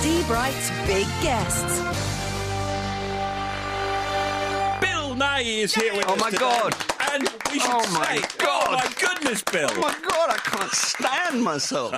Steve Wright's big guests. Bill Nighy is here with us. Oh, my today. God. And we should Oh, my say, God. oh, my goodness, Bill. Oh, my God, I can't stand myself.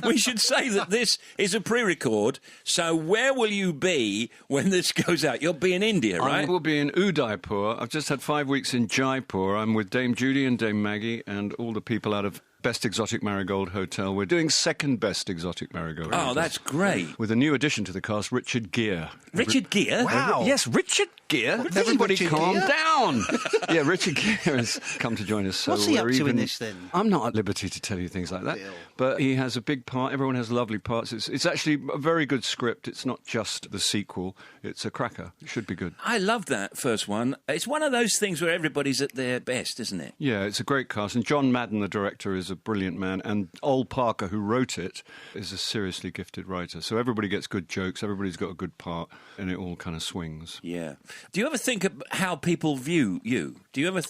We should say that this is a pre-record, so where will you be when this goes out? You'll be in India, right? I will be in Udaipur. I've just had 5 weeks in Jaipur. I'm with Dame Judy and Dame Maggie and all the people out of Best Exotic Marigold Hotel. We're doing second Best Exotic Marigold Hotel. Oh, that's great. With a new addition to the cast, Richard Gere. Richard Gere? Wow. Yes, Richard Gere. Really, Everybody Richard calm Gere? down. Yeah, Richard Gere has come to join us. So What's he up we're to in even- this, then? I'm not at liberty to tell you things like that. Bill. But he has a big part. Everyone has lovely parts. It's actually a very good script. It's not just the sequel. It's a cracker. It should be good. I love that first one. It's one of those things where everybody's at their best, isn't it? Yeah, it's a great cast. And John Madden, the director, is a brilliant man. And Ol Parker, who wrote it, is a seriously gifted writer. So everybody gets good jokes. Everybody's got a good part. And it all kind of swings. Yeah. Do you ever think of how people view you? Do you ever...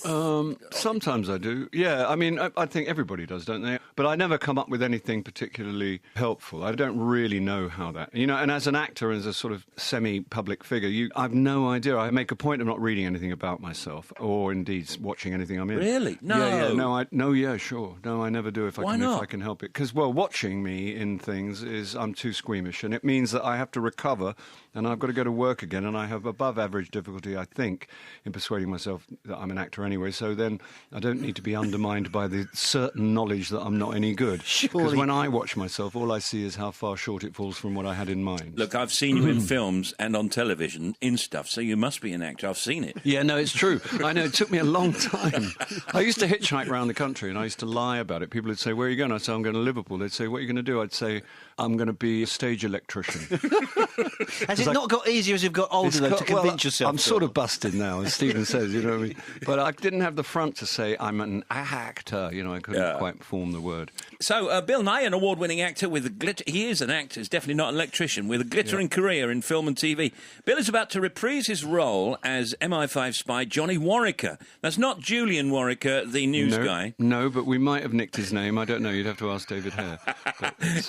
Sometimes I do. Yeah, I mean, I think everybody does, don't they? But I never come up with anything particularly helpful. I don't really know how that... and as an actor, as a sort of semi-public figure, I've no idea. I make a point of not reading anything about myself or indeed watching anything I'm in. Really? No. Yeah, sure. No, I never do if Why not? I can help it. Because, well, watching me in things I'm too squeamish, and it means that I have to recover, and I've got to go to work again, and I have above average difficulty, I think, in persuading myself that I'm an actor anyway, so then I don't need to be undermined by the certain knowledge that I'm not any good. Because when I watch myself, all I see is how far short it falls from what I had in mind. Look, I've seen you in films and on television in stuff, so you must be an actor. I've seen it. Yeah, no, it's true. I know, it took me a long time. I used to hitchhike around the country and I used to lie about it. People would say, "Where are you going?" I'd say, "I'm going to Liverpool." They'd say, "What are you going to do?" I'd say, "I'm going to be a stage electrician." Has it not got easier as you've got older, though, to convince yourself? I'm sort of busted now, as Stephen says, you know what I mean? But I didn't have the front to say I'm an actor, I couldn't quite form the word. So, Bill Nighy, an award-winning actor with a glitter... He is an actor, he's definitely not an electrician, with a glittering career in film and TV. Bill is about to reprise his role as MI5 spy Johnny Warwicker. That's not Julian Warwicker, the news guy. No, but we might have nicked his name. I don't know. You'd have to ask David Hare.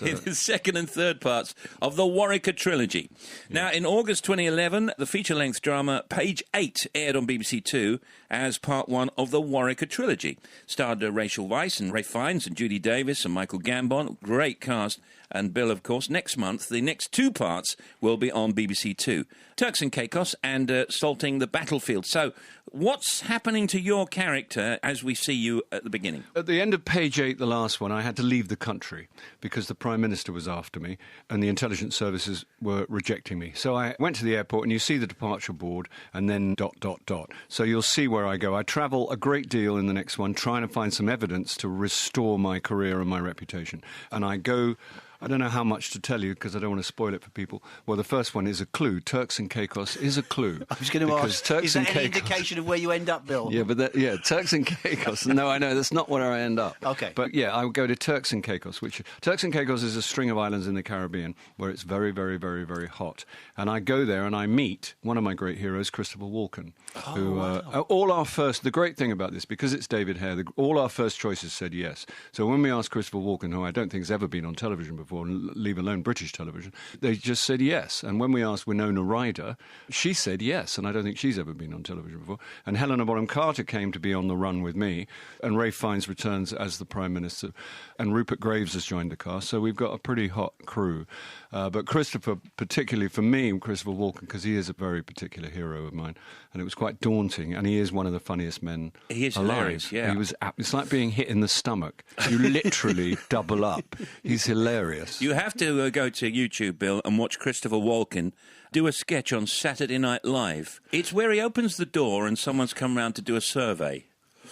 In the second and third parts of the Warwicker trilogy. Now, in August 2011, the feature-length drama Page 8 aired on BBC Two as part one of the Warwicker trilogy. Starred Rachel Weisz and Ralph Fiennes and Judy Davis and Michael Gambon. Great cast. And Bill, of course, next month, the next two parts will be on BBC Two. Turks and Caicos and Salting the Battlefield. So, what's happening to your character as we see you at the beginning? At the end of Page 8, the last one, I had to leave the country because the Prime Minister was after me and the intelligence services were rejecting me. So I went to the airport and you see the departure board and then ... So you'll see where I go. I travel a great deal in the next one trying to find some evidence to restore my career and my reputation. And I go... I don't know how much to tell you because I don't want to spoil it for people. Well, the first one is a clue. Turks and Caicos is a clue. I was going to ask, is that any indication of where you end up, Bill? Yeah, but Turks and Caicos. No, I know, that's not where I end up. OK. But yeah, I would go to Turks and Caicos, which... Turks and Caicos is a string of islands in the Caribbean where it's very, very, very, very hot. And I go there and I meet one of my great heroes, Christopher Walken, who... all our first... The great thing about this, because it's David Hare, all our first choices said yes. So when we asked Christopher Walken, who I don't think has ever been on television before, leave alone British television, they just said yes. And when we asked Winona Ryder, she said yes, and I don't think she's ever been on television before. And Helena Bonham Carter came to be on the run with me, and Ralph Fiennes returns as the Prime Minister, and Rupert Graves has joined the cast, so we've got a pretty hot crew. But Christopher, particularly for me, Christopher Walken, because he is a very particular hero of mine, and it was quite daunting, and he is one of the funniest men He is alive. hilarious, yeah. It's like being hit in the stomach. You literally double up. He's hilarious. You have to go to YouTube, Bill, and watch Christopher Walken do a sketch on Saturday Night Live. It's where he opens the door and someone's come round to do a survey.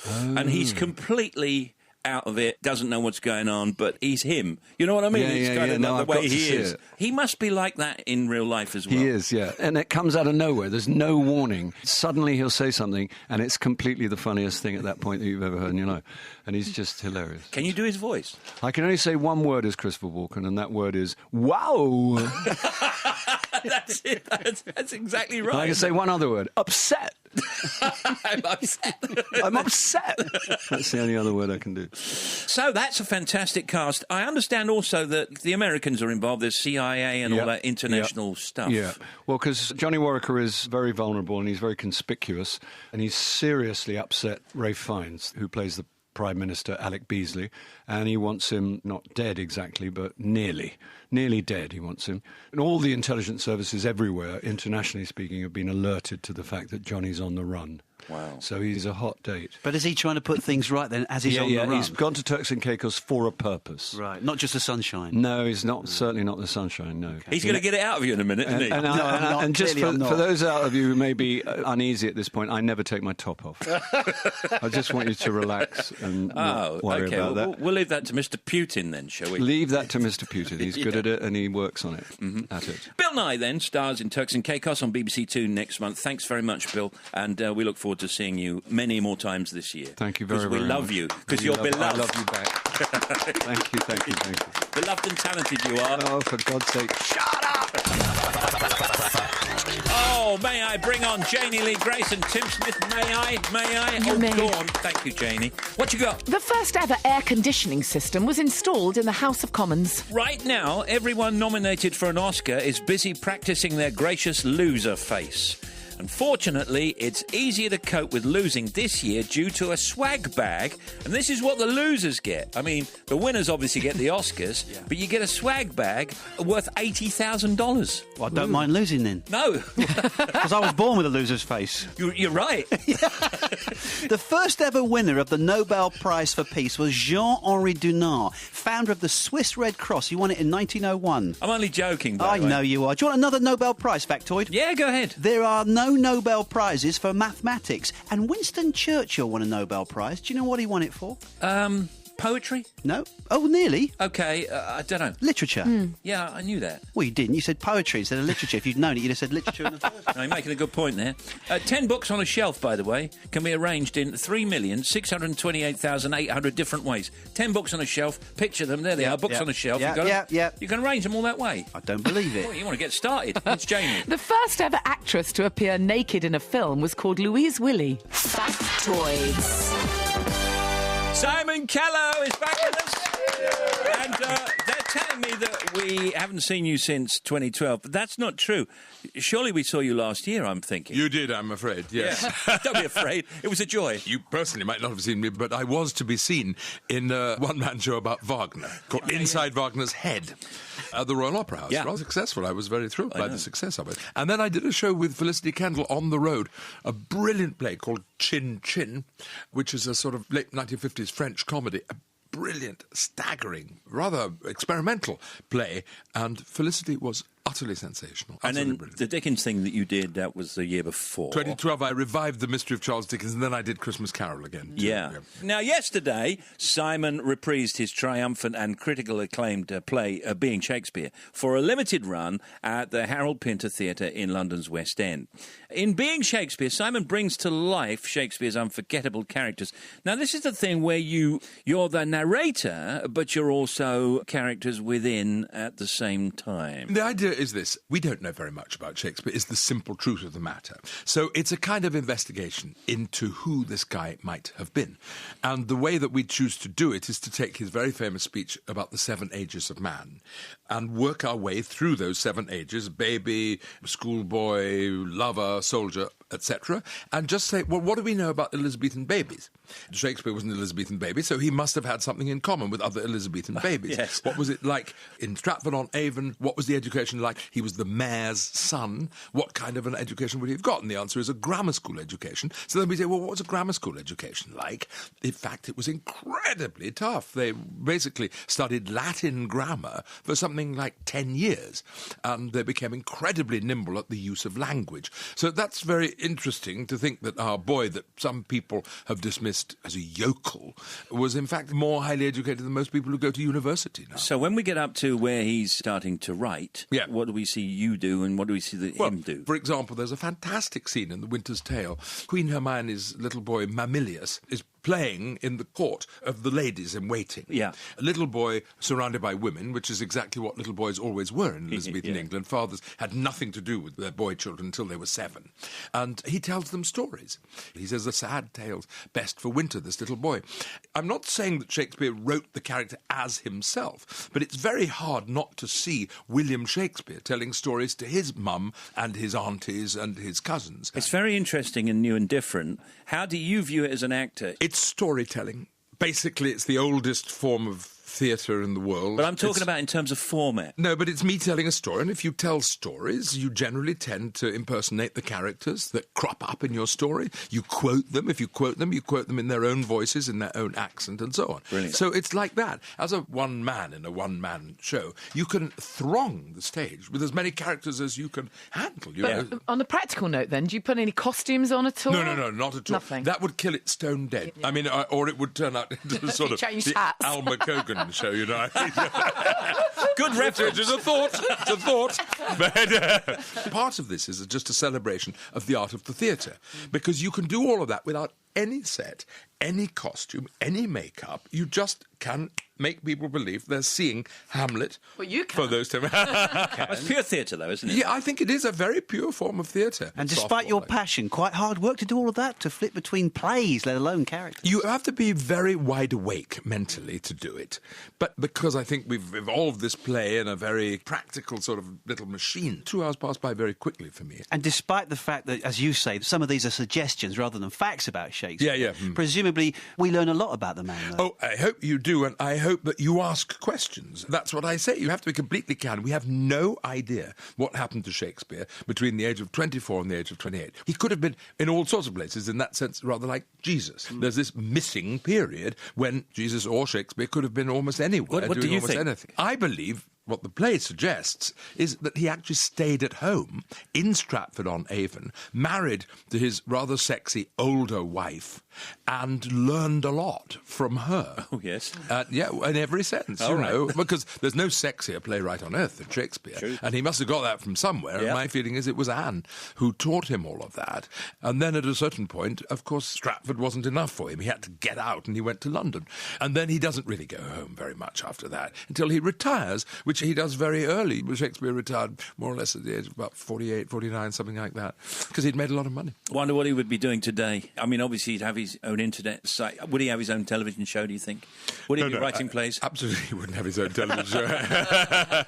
And he's completely out of it, doesn't know what's going on, but he's him. You know what I mean? It's kind of the way he is. He must be like that in real life as well. He is, yeah. And it comes out of nowhere. There's no warning. Suddenly he'll say something, and it's completely the funniest thing at that point that you've ever heard in your life. And he's just hilarious. Can you do his voice? I can only say one word as Christopher Walken, and that word is, wow! That's it. That's exactly right. And I can say one other word. Upset. I'm upset. I'm upset. That's the only other word I can do. So that's a fantastic cast. I understand also that the Americans are involved. There's CIA and all that international stuff. Yeah. Well, because Johnny Warwicker is very vulnerable and he's very conspicuous, and he's seriously upset Ralph Fiennes, who plays the Prime Minister, Alec Beasley, and he wants him not dead exactly, but nearly dead, he wants him. And all the intelligence services everywhere, internationally speaking, have been alerted to the fact that Johnny's on the run. Wow. So he's a hot date. But is he trying to put things right then as he's on the run? He's gone to Turks and Caicos for a purpose. Right, not just the sunshine. No, he's not. Certainly not the sunshine, no. Okay. He's going to get it out of you in a minute, isn't he? And just for those out of you who may be uneasy at this point, I never take my top off. I just want you to relax and not worry about that. We'll leave that to Mr. Putin then, shall we? Leave that to Mr. Putin. He's good at it and he works on it. At it. Bill Nighy then stars in Turks and Caicos on BBC Two next month. Thanks very much, Bill, and we look forward to seeing you many more times this year. Thank you very much. Because we love you. Because you're beloved. I love you back. Thank you. Beloved and talented you are. Oh, for God's sake, shut up! Oh, may I bring on Janie Lee Grace and Tim Smith? May I? You may. Go on. Thank you, Janie. What you got? The first ever air conditioning system was installed in the House of Commons. Right now, everyone nominated for an Oscar is busy practising their gracious loser face. Unfortunately, it's easier to cope with losing this year due to a swag bag, and this is what the losers get. I mean, the winners obviously get the Oscars, but you get a swag bag worth $80,000. Well, I don't mind losing then. No. Because I was born with a loser's face. You're right. The first ever winner of the Nobel Prize for Peace was Jean-Henri Dunant, founder of the Swiss Red Cross. He won it in 1901. I'm only joking, by I the way. know you are. Do you want another Nobel Prize factoid? Yeah, go ahead. There are no Nobel Prizes for mathematics, and Winston Churchill won a Nobel Prize. Do you know what he won it for? Poetry? No? Oh, nearly. Okay, I don't know. Literature. Yeah, I knew that. Well, you didn't. You said poetry instead of literature. If you'd known it, you'd have said literature in the first place. No, you're making a good point there. 10 books on a shelf, by the way, can be arranged in 3,628,800 different ways. 10 books on a shelf, picture them, there they are, books on a shelf. You can arrange them all that way. I don't believe it. Well, you want to get started. It's Jamie. The first ever actress to appear naked in a film was called Louise Willy. Factoids. Simon Callow is back with us. And they're telling me that we haven't seen you since 2012, but that's not true. Surely we saw you last year, I'm thinking. You did, I'm afraid, yes. Yeah. Don't be afraid. It was a joy. You personally might not have seen me, but I was to be seen in a one-man show about Wagner called Inside Wagner's Head at the Royal Opera House. Yeah. Rather successful. I was very thrilled by the success of it. And then I did a show with Felicity Kendall on the road, a brilliant play called Chin Chin, which is a sort of late 1950s French comedy. A brilliant, staggering, rather experimental play, and Felicity was utterly sensational. And then brilliant. the Dickens thing that you did, that was the year before. 2012, I revived The Mystery of Charles Dickens, and then I did Christmas Carol again. Yeah. Now, yesterday, Simon reprised his triumphant and critical acclaimed play, Being Shakespeare, for a limited run at the Harold Pinter Theatre in London's West End. In Being Shakespeare, Simon brings to life Shakespeare's unforgettable characters. Now, this is the thing where you're the narrator, but you're also characters within at the same time. The idea is this. We don't know very much about Shakespeare, is the simple truth of the matter. So it's a kind of investigation into who this guy might have been. And the way that we choose to do it is to take his very famous speech about the 7 ages of man and work our way through those 7 ages, baby, schoolboy, lover, soldier, etc., and just say, well, what do we know about Elizabethan babies? Shakespeare was an Elizabethan baby, so he must have had something in common with other Elizabethan babies. Yes. What was it like in Stratford-on-Avon? What was the education like? He was the mayor's son. What kind of an education would he have gotten? The answer is a grammar school education. So then we say, well, what was a grammar school education like? In fact, it was incredibly tough. They basically studied Latin grammar for something like 10 years, and they became incredibly nimble at the use of language. So that's very interesting to think that our boy that some people have dismissed as a yokel was in fact more highly educated than most people who go to university now. So when we get up to where he's starting to write, what do we see you do and what do we see him do? For example, there's a fantastic scene in The Winter's Tale. Queen Hermione's little boy, Mamilius, is playing in the court of the ladies in waiting. Yeah. A little boy surrounded by women, which is exactly what little boys always were in Elizabethan Yeah. England. Fathers had nothing to do with their boy children until they were 7. And he tells them stories. He says, "The sad tales, best for winter," this little boy. I'm not saying that Shakespeare wrote the character as himself, but it's very hard not to see William Shakespeare telling stories to his mum and his aunties and his cousins. It's very interesting and new and different. How do you view it as an actor? It's storytelling. Basically, it's the oldest form of theatre in the world. But I'm talking about in terms of format. No, but it's me telling a story, and if you tell stories, you generally tend to impersonate the characters that crop up in your story. You quote them. If you quote them in their own voices, in their own accent, and so on. Brilliant. So it's like that. As a one-man in a one-man show, you can throng the stage with as many characters as you can handle. You know? On a practical note, then, do you put any costumes on at all? No, not at all. Nothing. That would kill it stone dead. I mean, or it would turn out into a sort of Changed the hats. Alma Cogan show, you know. Good reference. It's a thought. It's a thought. But part of this is just a celebration of the art of the theatre, because you can do all of that without any set, any costume, any makeup. You just can make people believe they're seeing Hamlet. Well, you for can. those times. It's pure theatre, though, isn't it? Yeah, I think it is a very pure form of theatre. And despite your passion, quite hard work to do all of that, to flip between plays, let alone characters. You have to be very wide awake mentally to do it. But because I think we've evolved this play in a very practical sort of little machine, 2 hours pass by very quickly for me. And despite the fact that, as you say, some of these are suggestions rather than facts about Shakespeare, Yeah. presumably we learn a lot about the man, though. Oh, I hope you do, and I hope that you ask questions. That's what I say. You have to be completely candid. We have no idea what happened to Shakespeare between the age of 24 and the age of 28. He could have been in all sorts of places, in that sense, rather like Jesus. There's this missing period when Jesus or Shakespeare could have been almost anywhere What do doing you almost think? anything. I believe what the play suggests is that he actually stayed at home in Stratford-on-Avon, married to his rather sexy older wife, and learned a lot from her. Oh, yes. Yeah, in every sense, All you right. know, because there's no sexier playwright on earth than Shakespeare. True. And he must have got that from somewhere. Yeah. And my feeling is it was Anne who taught him all of that. And then at a certain point, of course, Stratford wasn't enough for him. He had to get out and he went to London. And then he doesn't really go home very much after that until he retires, which he does very early. Shakespeare retired more or less at the age of about 48, 49, something like that, because he'd made a lot of money. Wonder what he would be doing today. I mean, obviously, he'd have his own internet site. Would he have his own television show, do you think? Would he be writing plays? Absolutely, he wouldn't have his own television show.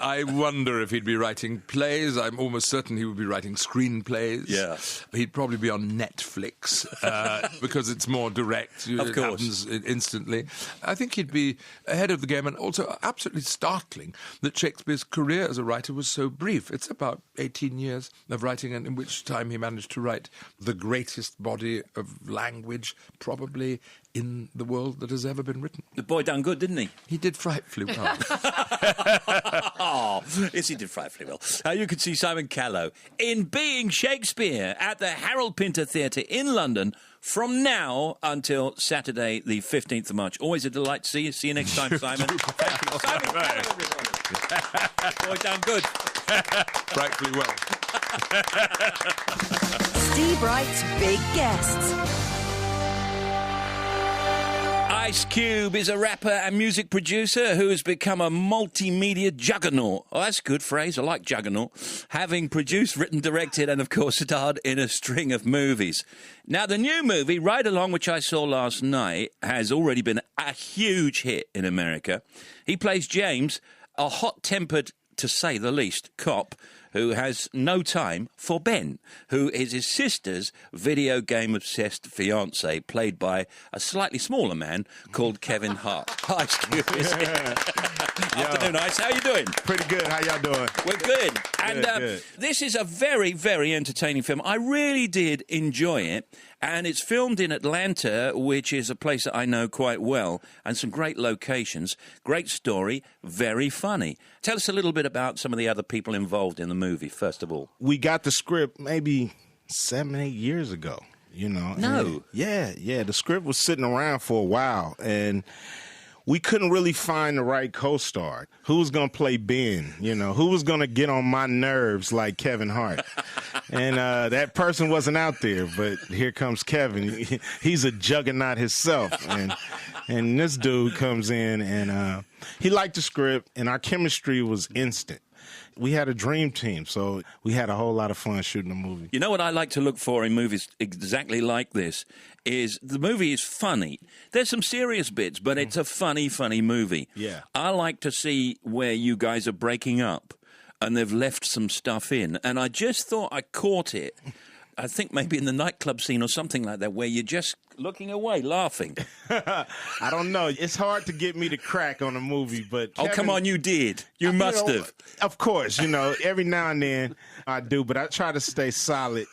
I wonder if he'd be writing plays. I'm almost certain he would be writing screenplays. Yeah. He'd probably be on Netflix because it's more direct. Of It course. happens instantly. I think he'd be ahead of the game, and also absolutely startling that Shakespeare's career as a writer was so brief. It's about 18 years of writing, and in which time he managed to write the greatest body of language probably in the world that has ever been written. The boy done good, didn't he? He did frightfully well. Oh, yes, he did frightfully well. You can see Simon Callow in Being Shakespeare at the Harold Pinter Theatre in London from now until Saturday, the 15th of March. Always a delight to see you. See you next time, Simon. Thank you. Simon Callow, everybody. Boy done good. Frightfully well. Steve Wright's big guests. Ice Cube is a rapper and music producer who has become a multimedia juggernaut. Oh, that's a good phrase. I like juggernaut. Having produced, written, directed, and of course starred in a string of movies. Now, the new movie, Ride Along, which I saw last night, has already been a huge hit in America. He plays James, a hot-tempered, to say the least, cop who has no time for Ben, who is his sister's video game-obsessed fiancé, played by a slightly smaller man called Kevin Hart. Hi, Stu. Afternoon, Ice. How are you doing? Pretty good. How y'all doing? We're good. And Good. this is a very, very entertaining film. I really did enjoy it. And it's filmed in Atlanta, which is a place that I know quite well, and some great locations. Great story, very funny. Tell us a little bit about some of the other people involved in the movie, first of all. We got the script maybe 7, 8 years ago, you know. No. And yeah. The script was sitting around for a while, and we couldn't really find the right co-star. Who was going to play Ben, you know? Who was going to get on my nerves like Kevin Hart? And that person wasn't out there, but here comes Kevin. He's a juggernaut himself. And this dude comes in, and he liked the script, and our chemistry was instant. We had a dream team, so we had a whole lot of fun shooting the movie. You know what I like to look for in movies exactly like this is the movie is funny. There's some serious bits, but it's a funny movie. Yeah. I like to see where you guys are breaking up and they've left some stuff in. And I just thought I caught it. I think maybe in the nightclub scene or something like that where you're just looking away, laughing. I don't know. It's hard to get me to crack on a movie, but Oh, come on, you did. You must have. Of course, every now and then I do, but I try to stay solid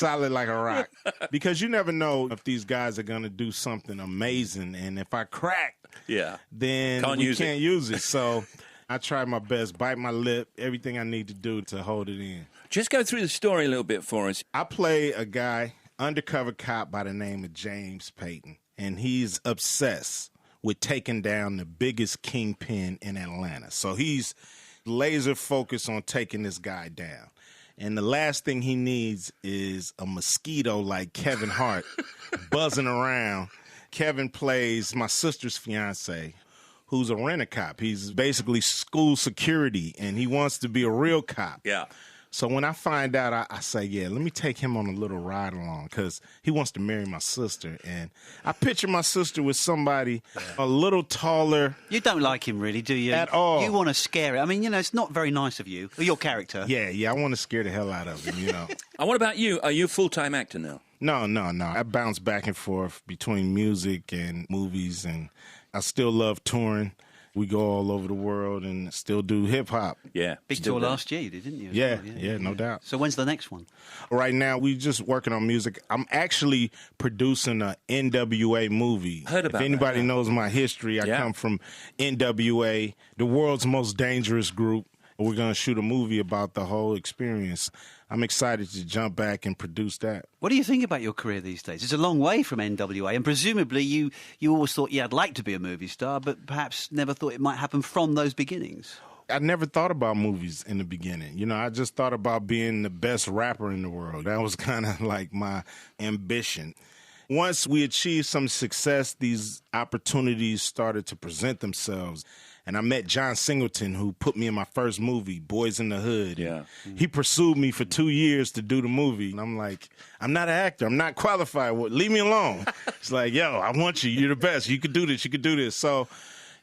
like a rock, because you never know if these guys are going to do something amazing, and if I crack, then we can't use it. So I try my best, bite my lip, everything I need to do to hold it in. Just go through the story a little bit for us. I play a guy, undercover cop by the name of James Payton, and he's obsessed with taking down the biggest kingpin in Atlanta. So he's laser focused on taking this guy down. And the last thing he needs is a mosquito like Kevin Hart buzzing around. Kevin plays my sister's fiance, who's a rent-a-cop. He's basically school security, and he wants to be a real cop. Yeah. So when I find out, I say, yeah, let me take him on a little ride along, because he wants to marry my sister. And I picture my sister with somebody a little taller. You don't like him, really, do you? At all. You want to scare him. I mean, it's not very nice of you, or your character. Yeah, I want to scare the hell out of him, And what about you? Are you a full-time actor now? No. I bounce back and forth between music and movies, and I still love touring. We go all over the world and still do hip-hop. Yeah. Big tour last year, you did, didn't you? Yeah, no doubt. So when's the next one? Right now, we just working on music. I'm actually producing a NWA movie. Heard about If anybody that, knows my history, I come from NWA, the world's most dangerous group. We're going to shoot a movie about the whole experience. I'm excited to jump back and produce that. What do you think about your career these days? It's a long way from NWA, and presumably you always thought I'd like to be a movie star, but perhaps never thought it might happen from those beginnings. I never thought about movies in the beginning. I just thought about being the best rapper in the world. That was kind of like my ambition. Once we achieved some success, these opportunities started to present themselves. And I met John Singleton, who put me in my first movie, Boys in the Hood. Yeah. He pursued me for 2 years to do the movie. And I'm like, I'm not an actor. I'm not qualified. Leave me alone. It's like, yo, I want you. You're the best. You could do this. You could do this. So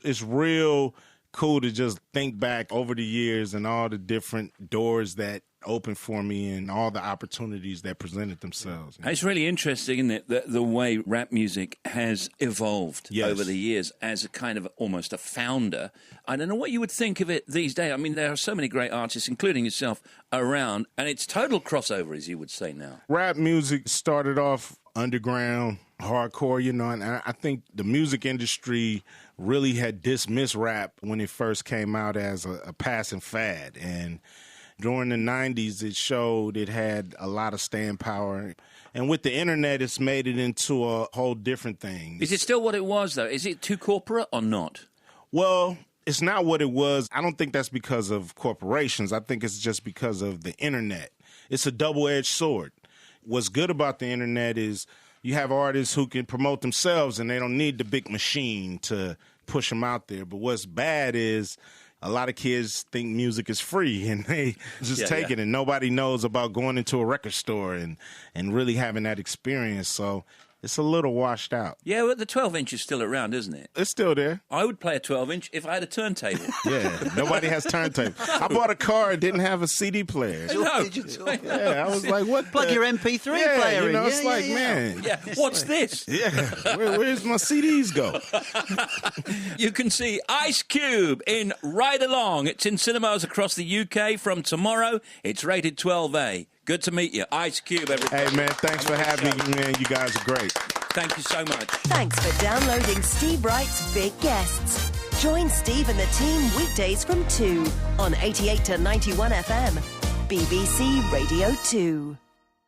it's real cool to just think back over the years and all the different doors that opened for me and all the opportunities that presented themselves. It's really interesting, isn't it, the way rap music has evolved over the years as a kind of almost a founder. I don't know what you would think of it these days. I mean, there are so many great artists, including yourself, around, and it's total crossover, as you would say now. Rap music started off underground, hardcore, and I think the music industry really had dismissed rap when it first came out as a passing fad. And during the 90s, it showed it had a lot of staying power. And with the internet, it's made it into a whole different thing. Is it still what it was, though? Is it too corporate or not? Well, it's not what it was. I don't think that's because of corporations. I think it's just because of the internet. It's a double-edged sword. What's good about the internet is you have artists who can promote themselves and they don't need the big machine to push them out there. But what's bad is a lot of kids think music is free and they just take it, and nobody knows about going into a record store and really having that experience. So it's a little washed out. Yeah, but the 12-inch is still around, isn't it? It's still there. I would play a 12-inch if I had a turntable. Yeah, nobody has turntable. I bought a car and didn't have a CD player. Yeah, I was like, what? Plug your MP3 player in. It's like, man. Yeah, what's this? Yeah, where's my CDs go? You can see Ice Cube in Ride Along. It's in cinemas across the UK from tomorrow. It's rated 12A. Good to meet you. Ice Cube, everybody. Hey, man, thanks for having me, man. You guys are great. Thank you so much. Thanks for downloading Steve Wright's Big Guests. Join Steve and the team weekdays from 2 on 88 to 91 FM. BBC Radio 2.